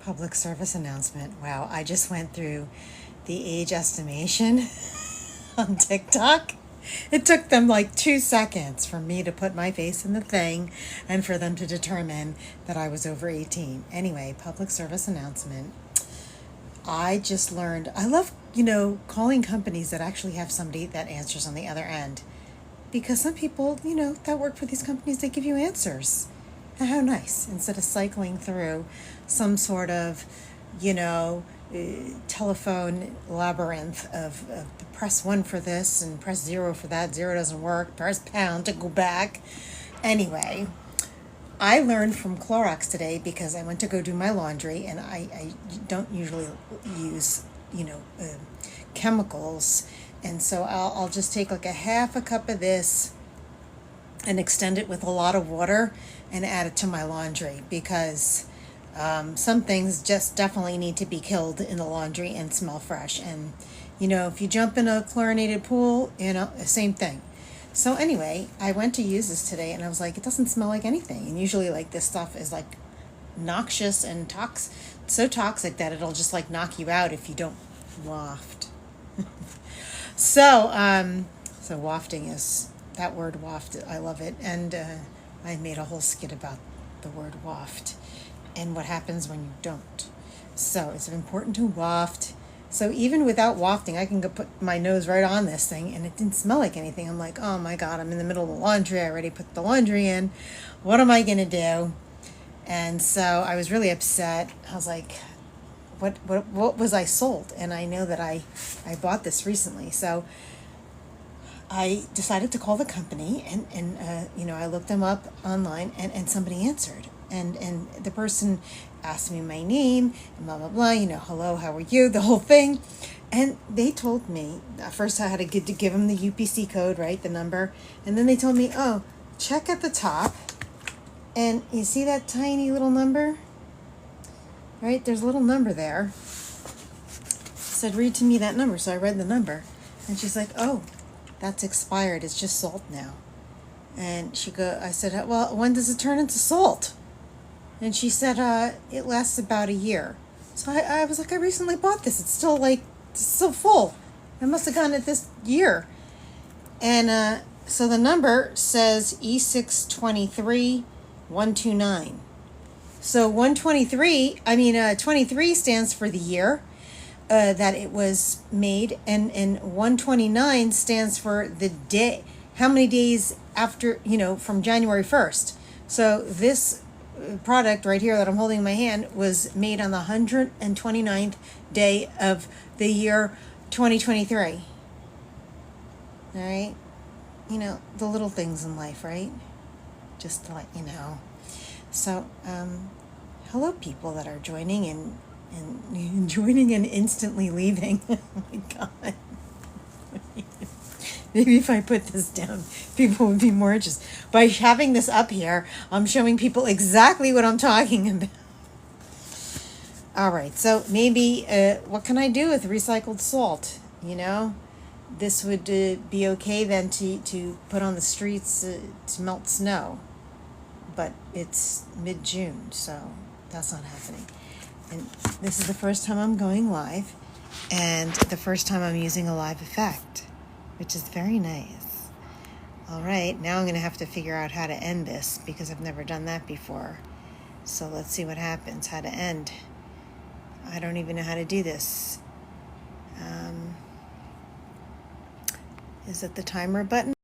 Public service announcement. Wow, I just went through the age estimation on TikTok. It took them like 2 seconds for me to put my face in the thing and for them to determine that I was over 18. Anyway, public service announcement. I just learned, I love, calling companies that actually have somebody that answers on the other end. Because some people, that work for these companies, they give you answers. And how nice. Instead of cycling through some sort of, telephone labyrinth of press 1 for this and press 0 for that, 0 doesn't work, press pound to go back. Anyway, I learned from Clorox today because I went to go do my laundry, and I don't usually use, chemicals. And so I'll just take like a half a cup of this and extend it with a lot of water and add it to my laundry because some things just definitely need to be killed in the laundry and smell fresh. And, if you jump in a chlorinated pool, same thing. So anyway, I went to use this today and I was like, it doesn't smell like anything. And usually like this stuff is like noxious and so toxic that it'll just like knock you out if you don't waft. So wafting is, that word waft, I love it. And I made a whole skit about the word waft and what happens when you don't. So it's important to waft. So even without wafting, I can go put my nose right on this thing and it didn't smell like anything. I'm like, oh my God, I'm in the middle of the laundry. I already put the laundry in. What am I going to do? And so I was really upset. I was like, what was I sold? And I know that I bought this recently. So I decided to call the company and I looked them up online and somebody answered. And the person asked me my name and blah, blah, blah, hello, how are you, the whole thing. And they told me, first I had to give them the UPC code, right, the number. And then they told me, oh, check at the top. And you see that tiny little number? Right, there's a little number there. Said, read to me that number. So I read the number. And she's like, oh, that's expired. It's just salt now. And I said, well, when does it turn into salt? And she said, it lasts about a year. So I was like, I recently bought this. It's still full. I must have gotten it this year. And so the number says E623129. So 23 stands for the year that it was made, and 129 stands for the day, how many days after, from January 1st. So this product right here that I'm holding in my hand was made on the 129th day of the year 2023. All right? The little things in life, right? Just to let you know. So, hello people that are joining and joining and instantly leaving. Oh my God. Maybe if I put this down, people would be more interested. By having this up here, I'm showing people exactly what I'm talking about. All right, so maybe what can I do with recycled salt? This would be okay then to put on the streets to melt snow. But it's mid-June, so that's not happening. And this is the first time I'm going live, and the first time I'm using a live effect, which is very nice. All right, now I'm going to have to figure out how to end this because I've never done that before. So let's see what happens, how to end. I don't even know how to do this. Is it the timer button?